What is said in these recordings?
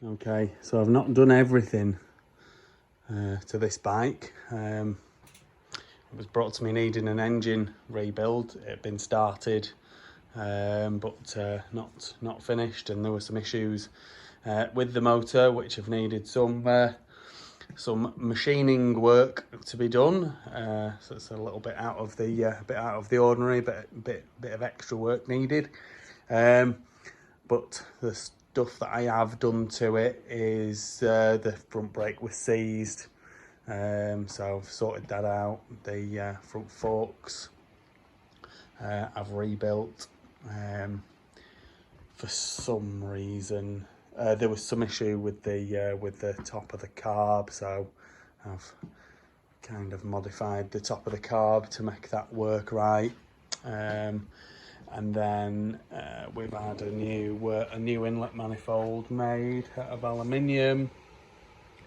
Okay, so I've not done everything to this bike. It was brought to me needing an engine rebuild. It had been started, but not finished, and there were some issues with the motor which have needed some machining work to be done. So it's a little bit out of the ordinary, bit of extra work needed. But the stuff that I have done to it is the front brake was seized, so I've sorted that out. The front forks I've rebuilt. For some reason there was some issue with the top of the carb, so I've kind of modified the top of the carb to make that work right. And then we've had a new inlet manifold made out of aluminium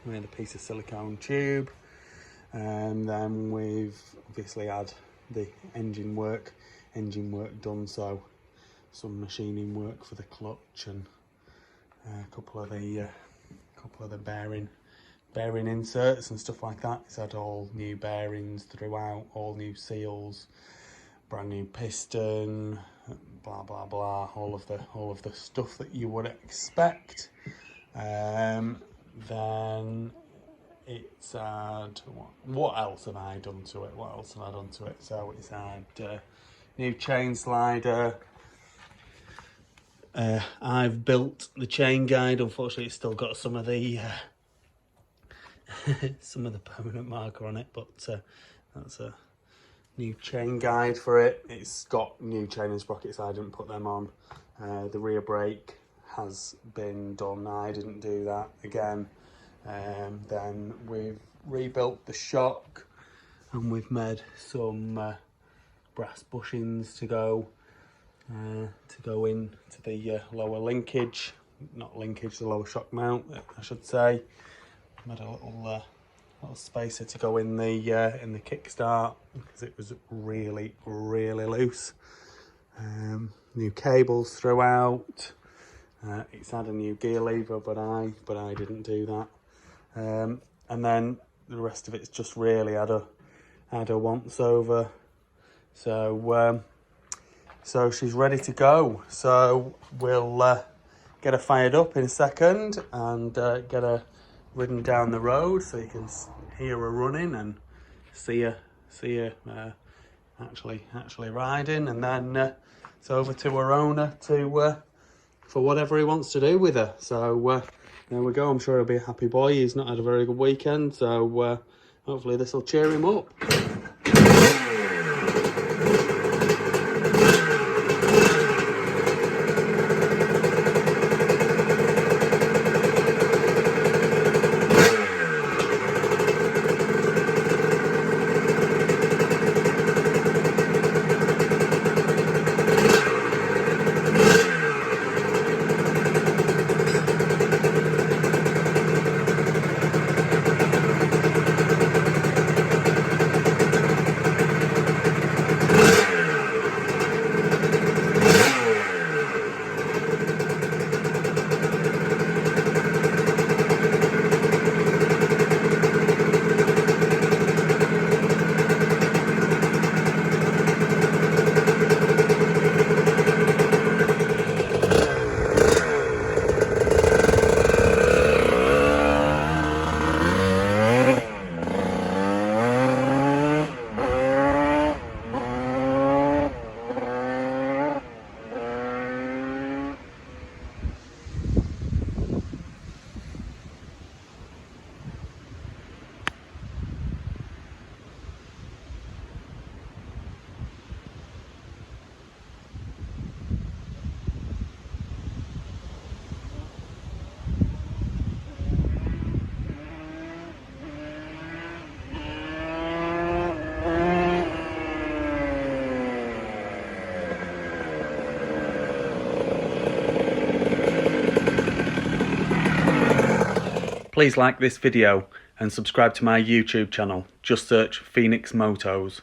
with a piece of silicone tube, and then we've obviously had the engine work done, so some machining work for the clutch and a couple of the bearing inserts and stuff like that. It's had all new bearings throughout, all new seals, brand new piston, blah blah blah, all of the stuff that you would expect. Then it's had, what else have I done to it? So it's had new chain slider. I've built the chain guide. Unfortunately, it's still got some of the permanent marker on it, but that's a new chain guide for it. It's got new chain and sprockets. I didn't put them on. The rear brake has been done. I didn't do that again. Then we've rebuilt the shock, and we've made some brass bushings to go into the lower linkage, the lower shock mount, I should say. Made a little spacer to go in the kickstart because it was really loose. New cables throughout. It's had a new gear lever, but I didn't do that. And then the rest of it's just really had a once over. So she's ready to go. So we'll get her fired up in a second and get her ridden down the road so you can hear her running and see her actually riding, and then it's over to her owner for whatever he wants to do with her. So there we go. I'm sure he'll be a happy boy. He's not had a very good weekend, so hopefully this will cheer him up. Please like this video and subscribe to my YouTube channel. Just search Phoenix Motos.